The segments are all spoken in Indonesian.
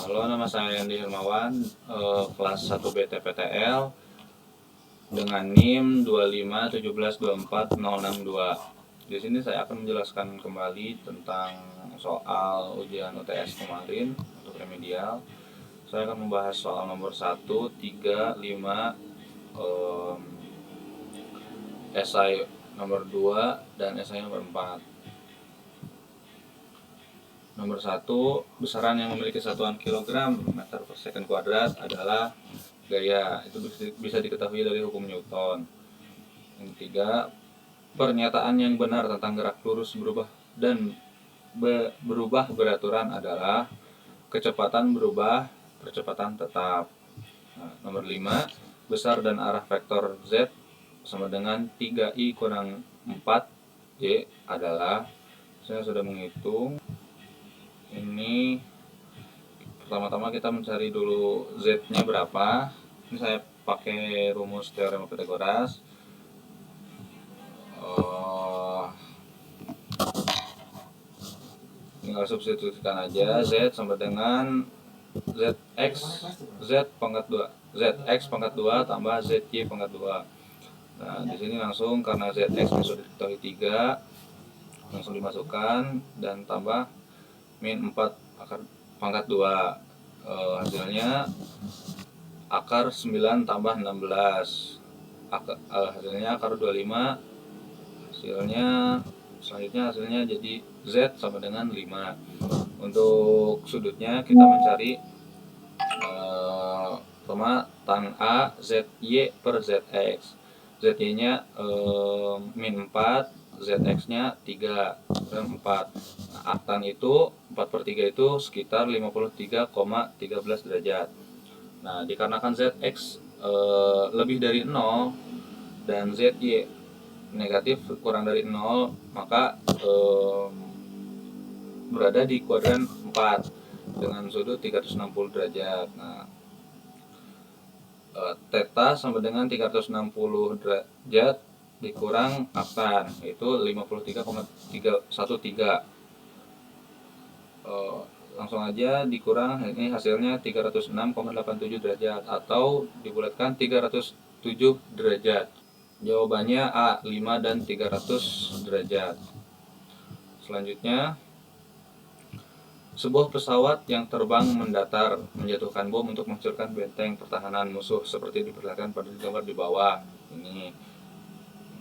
Halo, nama saya Andi Hermawan, kelas 1 BTPTL dengan NIM 251724062. Di sini saya akan menjelaskan kembali tentang soal ujian UTS kemarin untuk remedial. Saya akan membahas soal nomor 1, 3, 5, esai nomor 2, dan esai nomor 4. Nomor 1, besaran yang memiliki satuan kilogram meter per second kuadrat adalah gaya. Itu bisa diketahui dari hukum Newton. Yang ketiga, pernyataan yang benar tentang gerak lurus berubah beraturan adalah kecepatan berubah, percepatan tetap. Nah, nomor 5, besar dan arah vektor Z sama dengan 3I kurang 4Y adalah, saya sudah menghitung. Ini pertama-tama kita mencari dulu Z-nya berapa. Ini saya pakai rumus teorema Pythagoras. Tinggal substitusikan aja. Z sama dengan Z pangkat 2 ZX pangkat 2 tambah ZY pangkat 2. Nah, di sini langsung karena ZX sudah diketahui 3, langsung dimasukkan dan tambah min 4 akar pangkat 2. Hasilnya akar 9 tambah 16. Hasilnya akar 25. Selanjutnya jadi Z sama dengan 5. Untuk sudutnya kita mencari pertama tan A ZY per ZX. ZY nya min 4, ZX nya 3 dan 4. Nah, tan itu 4/3 itu sekitar 53,13 derajat. Nah, dikarenakan ZX lebih dari 0 dan ZY negatif kurang dari 0, maka berada di kuadran 4 dengan sudut 360 derajat. Nah, theta sama dengan 360 derajat dikurang aktan, yaitu 53,13. Langsung aja dikurang, ini hasilnya 306,87 derajat atau dibulatkan 307 derajat. Jawabannya A, 5 dan 300 derajat. Selanjutnya, sebuah pesawat yang terbang mendatar menjatuhkan bom untuk menghancurkan benteng pertahanan musuh seperti diperlihatkan pada gambar di bawah. Ini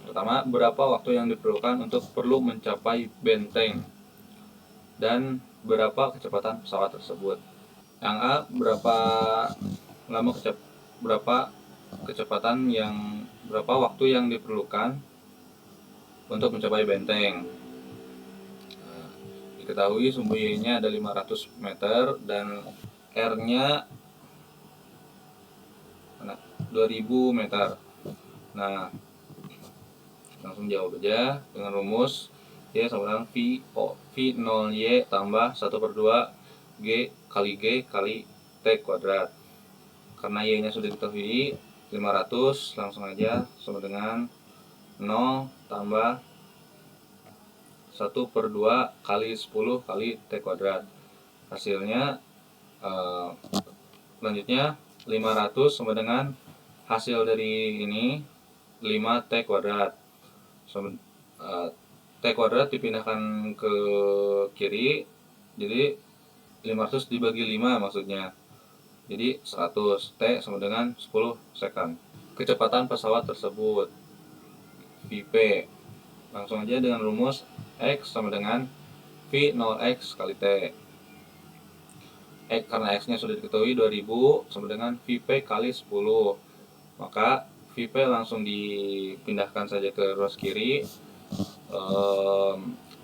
pertama, berapa waktu yang diperlukan untuk perlu mencapai benteng dan berapa kecepatan pesawat tersebut. Yang A, berapa waktu yang diperlukan untuk mencapai benteng. Diketahui sumbu Y-nya ada 500 meter dan R-nya 2000 meter. Nah, langsung jawab aja dengan rumus Y sama dengan V0Y tambah 1/2 G kali T kuadrat. Karena Y-nya sudah diketahui 500, langsung aja sama dengan 0 tambah 1/2 kali 10 kali T kuadrat. Hasilnya selanjutnya 500 sama dengan hasil dari ini 5T kuadrat. T kuadrat dipindahkan ke kiri, jadi 500 dibagi 5 maksudnya. Jadi 100. T sama dengan 10 second. Kecepatan pesawat tersebut Vp. Langsung aja dengan rumus X sama dengan V0X kali T. Karena X nya sudah diketahui 2000 sama dengan Vp kali 10. Maka Vp langsung dipindahkan saja ke ruas kiri. 2000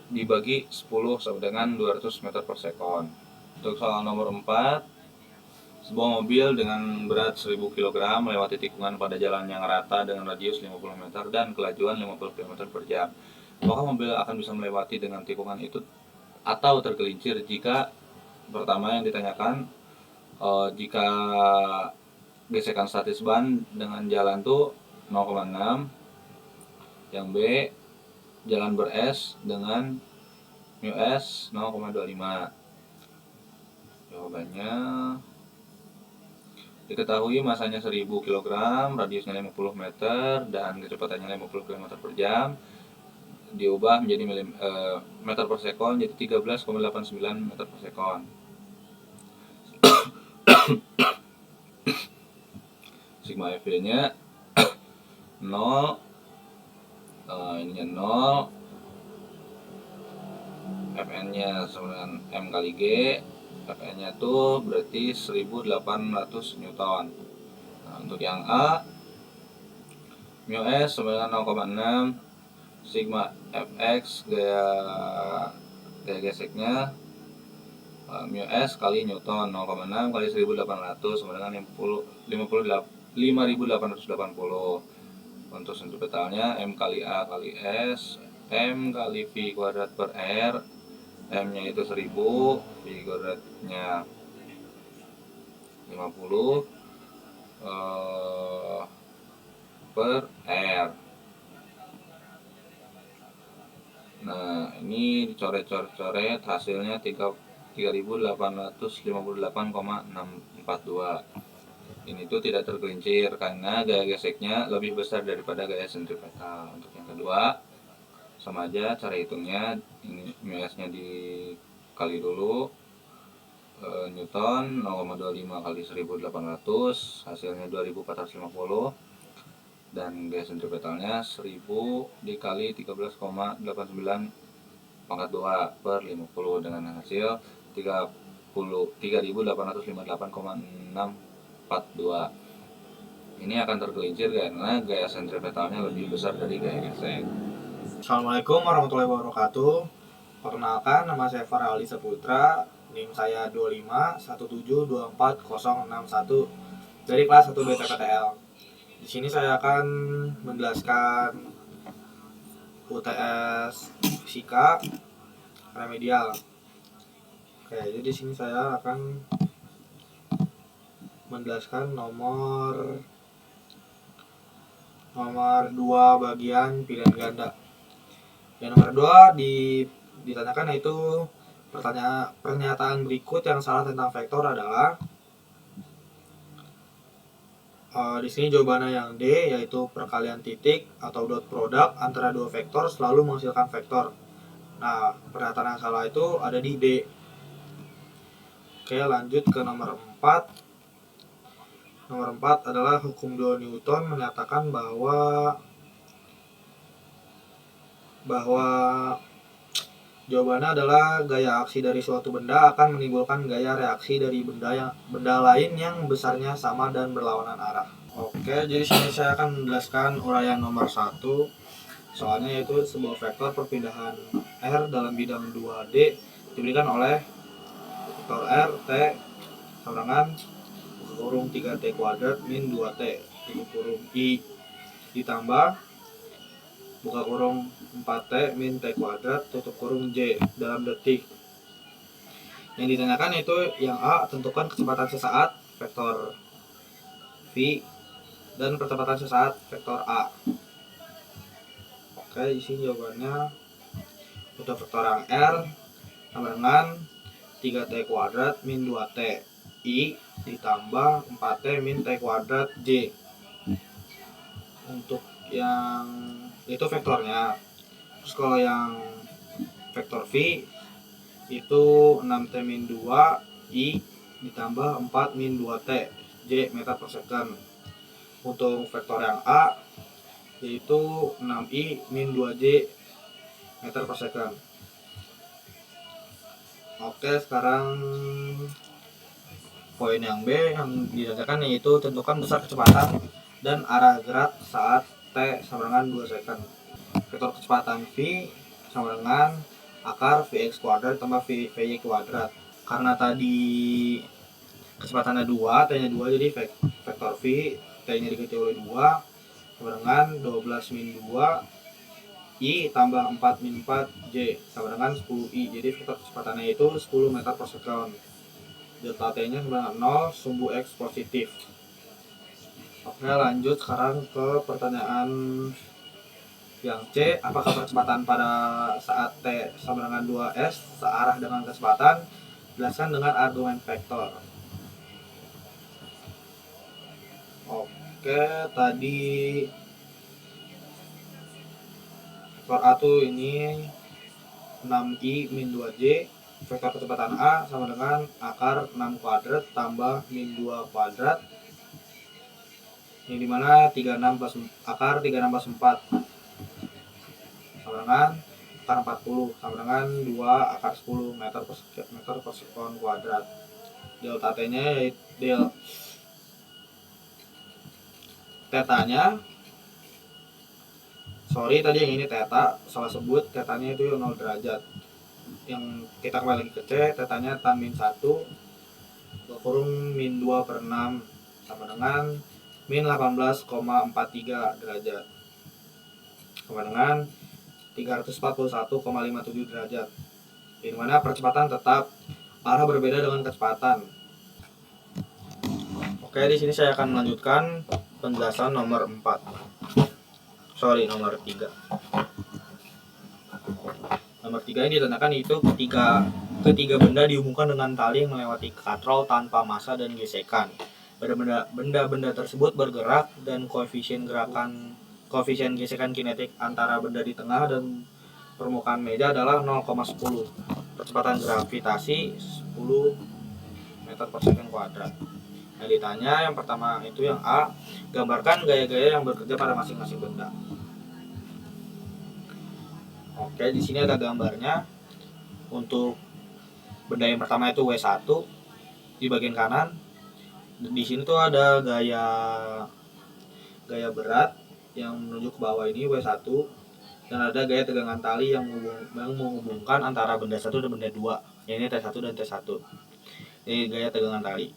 dibagi 10 sama dengan 200 meter per sekon. Untuk soal nomor 4, sebuah mobil dengan berat 1000 kg melewati tikungan pada jalan yang rata dengan radius 50 meter dan kelajuan 50 km per jam. Apakah mobil akan bisa melewati dengan tikungan itu atau tergelincir? Jika pertama yang ditanyakan, jika gesekan statis ban dengan jalan tuh 0,6. Yang B, jalan ber-S dengan mu S 0,25. Jawabannya, diketahui masanya 1000 kg, radiusnya 50 meter, dan kecepatannya 50 km per jam. Diubah menjadi meter per sekon, jadi 13,89 meter per sekon. Sigma FV-nya 0, ininya 0, Fn-nya sama dengan M kali G. Fn-nya tuh berarti 1800 Newton. Nah, untuk yang A, mu S sama dengan 0,6, sigma Fx gaya geseknya mu S kali Newton, 0,6 kali 1800 sama dengan 5880. Untuk sentripetalnya M kali A kali S, M kali V kuadrat per R. M nya itu 1000, V kuadratnya 50 per R. Nah, ini dicoret-coret hasilnya 3858,642. Ini tuh tidak tergelincir karena gaya geseknya lebih besar daripada gaya sentripetal. Untuk yang kedua, sama aja cara hitungnya. Ini mu-nya dikali dulu, Newton 0,25 kali 1800, hasilnya 2450, dan gaya sentripetalnya 1000 dikali 13,89 pangkat 2 per 50 dengan hasil 3858,642. Ini akan tergelincir karena gaya sentripetalnya lebih besar dari gaya gesek. Assalamualaikum warahmatullahi wabarakatuh. Perkenalkan, nama saya Farali Saputra. NIM saya 251724061 dari kelas 1 BTPTL. Di sini saya akan menjelaskan UTS Fisika Remedial. Oke, jadi di sini saya akan menjelaskan nomor 2 bagian pilihan ganda. Yang nomor 2 ditanyakan yaitu pernyataan berikut yang salah tentang vektor adalah di sini jawabannya yang D, yaitu perkalian titik atau dot product antara dua vektor selalu menghasilkan vektor. Nah, pernyataan yang salah itu ada di D. Oke, lanjut ke nomor 4. Nomor 4 adalah hukum 2 Newton menyatakan bahwa jawabannya adalah gaya aksi dari suatu benda akan menimbulkan gaya reaksi dari benda lain yang besarnya sama dan berlawanan arah. Oke, jadi sini saya akan menjelaskan uraian nomor 1. Soalnya yaitu sebuah vektor perpindahan R dalam bidang 2D diberikan oleh vektor R T sama dengan kurung 3T kuadrat min 2T tutup kurung I ditambah buka kurung 4T min T kuadrat tutup kurung J dalam detik. Yang ditanyakan itu yang A, tentukan kecepatan sesaat vektor V dan percepatan sesaat vektor A. Oke, isi jawabannya untuk vektor yang R sama dengan 3T kuadrat min 2T I ditambah 4T min T kuadrat J. Untuk yang itu vektornya. Terus kalau yang vektor V itu 6T min 2 I ditambah 4 min 2T J meter per second. Untuk vektor yang A yaitu 6I min 2J meter per second. Oke, sekarang poin yang B yang ditanyakan yaitu tentukan besar kecepatan dan arah gerak saat T sama dengan 2 second. Vektor kecepatan V sama dengan akar Vx kuadrat tambah Vy kuadrat. Karena tadi kecepatannya 2, T-nya 2, jadi vektor V, T-nya dikali oleh 2 sama dengan 12 min 2 I tambah 4 min 4 J sama dengan 10I. Jadi vektor kecepatannya itu 10 meter per second. Delta T-nya sama dengan 0, sumbu X positif. Oke, lanjut sekarang ke pertanyaan yang C. Apakah percepatan pada saat T sama dengan 2S searah dengan kecepatan Jelaskan dengan argumen vektor. Oke, tadi vektor A tuh ini 6i min 2j, vektor kecepatan A sama dengan akar 6 kuadrat tambah min 2 kuadrat, yang dimana 36 plus akar 36 plus 4 sama dengan akar 40 sama dengan 2 akar 10 meter per sekon kuadrat. Delta T nya yaitu tetanya, sorry tadi yang ini teta salah sebut, tetanya itu 0 derajat. Yang kita kembali lagi ke C, tetanya tan min 1 kurung min 2 per 6 sama dengan min 18,43 derajat sama dengan 341,57 derajat, di mana percepatan tetap, arah berbeda dengan kecepatan. Oke, di sini saya akan melanjutkan penjelasan nomor 3. Nomor 3 ini ditandakan itu ketiga benda dihubungkan dengan tali yang melewati katrol tanpa massa dan gesekan. Benda-benda tersebut bergerak dan koefisien gesekan kinetik antara benda di tengah dan permukaan meja adalah 0,10. Percepatan gravitasi 10 meter per second kuadrat. Nah, ditanya yang pertama itu yang A, gambarkan gaya-gaya yang bekerja pada masing-masing benda. Oke, di sini ada gambarnya. Untuk benda yang pertama itu W1 di bagian kanan. Di sini tuh ada gaya berat yang menuju ke bawah ini W1, dan ada gaya tegangan tali yang menghubungkan antara benda 1 dan benda 2. Ini T1 dan T1. Ini gaya tegangan tali.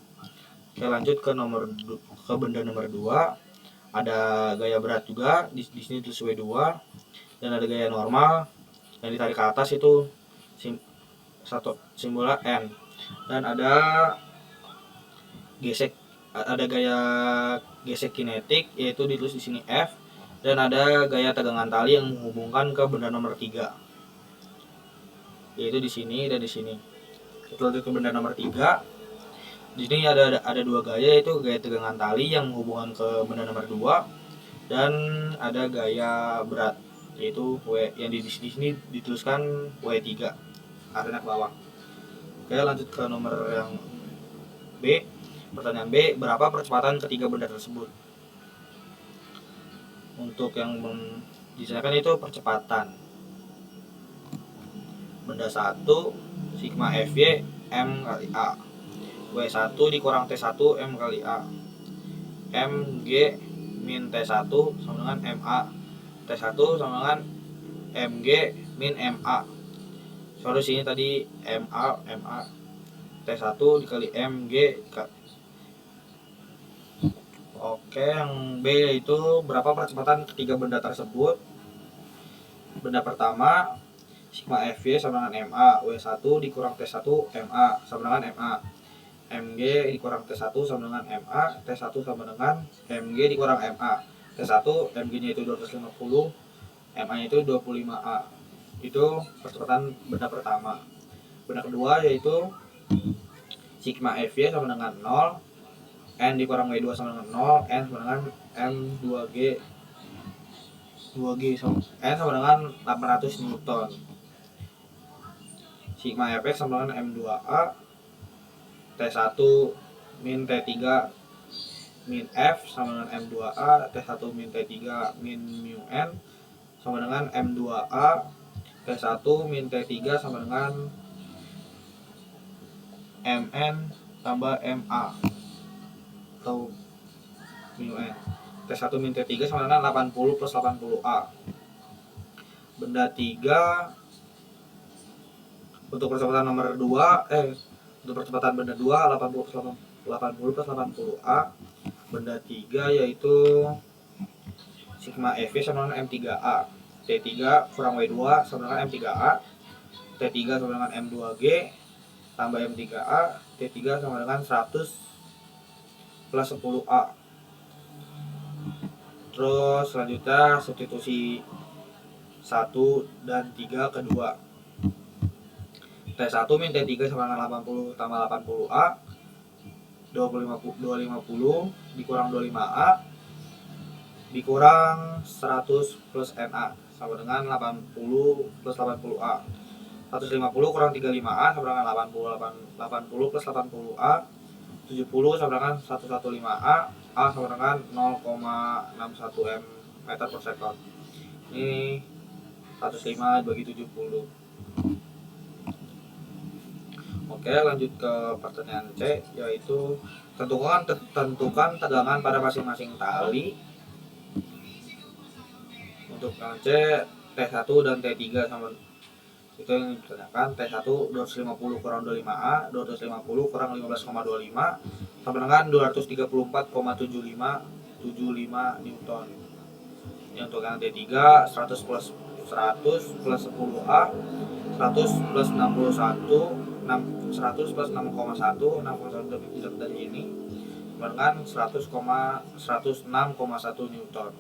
Oke, lanjut ke benda nomor 2. Ada gaya berat juga, di sini tulis W2, dan ada gaya normal yang ditarik ke atas itu simbola N, dan ada gaya gesek kinetik yaitu ditulis di sini F, dan ada gaya tegangan tali yang menghubungkan ke benda nomor 3 yaitu di sini dan di sini. Kita lanjut ke benda nomor 3. Di sini ada dua gaya, yaitu gaya tegangan tali yang menghubungkan ke benda nomor 2, dan ada gaya berat yaitu W yang di sini dituliskan W3 arahnya ke bawah. Oke, lanjut ke nomor yang B. Pertanyaan B, berapa percepatan ketiga benda tersebut? Untuk yang disediakan itu percepatan benda 1 sigma Fy M kali A, W1 dikurang T1 M kali A, Mg min T1 sama dengan Ma, T1 sama dengan Mg min Ma. Solusinya tadi Ma T1 dikali Mg. Oke, yang B yaitu berapa percepatan ketiga benda tersebut. Benda pertama sigma Fy sama dengan Ma, W1 dikurang T1 Ma sama dengan Ma, Mg dikurang T1 sama dengan Ma, T1 sama dengan Mg dikurang Ma. T1 Mg nya itu 250, Ma nya itu 25A. Itu percepatan benda pertama. Benda kedua yaitu sigma Fy sama dengan 0, N dikurang W2 sama dengan 0, N sama dengan M2G, N sama dengan 800 Newton. Sigma Fx sama dengan M2A, T1 min T3 min F sama dengan M2A, T1 min T3 min mu N sama dengan M2A, T1 min T3 sama dengan Mn tambah Ma atau mu N. T1 min T3 sama dengan 80 plus 80A. Benda 3 untuk percepatan nomor 2 untuk percepatan benda 2 80 plus 80A. Benda 3 yaitu sigma Fy sama dengan M3A, T3 kurang W2 sama dengan M3A, T3 sama dengan M2G tambah M3A, T3 sama dengan 100 plus 10A. Terus selanjutnya substitusi 1 dan 3 kedua. T T1 min T3 sama dengan 80 tambah 80A 250 dikurang 25A dikurang 100 plus NA sama dengan 80 plus 80A. 150 kurang 35A sama dengan 80 plus 80A 70 sama dengan 115A. A sama dengan 0,61 meter per second. Ini 105 bagi 70. Oke, lanjut ke pertanyaan C, yaitu tentukan tegangan pada masing-masing tali. Untuk yang C, T1 dan T3 sama itu yang ditanyakan. T1 250 kurang 25A, 250 kurang 15,25 sama dengan 234,75 Newton. Ini untuk yang T3 100 plus 10A 100 plus 61 100 plus 6,1 dari ini dengan 106,1 Newton.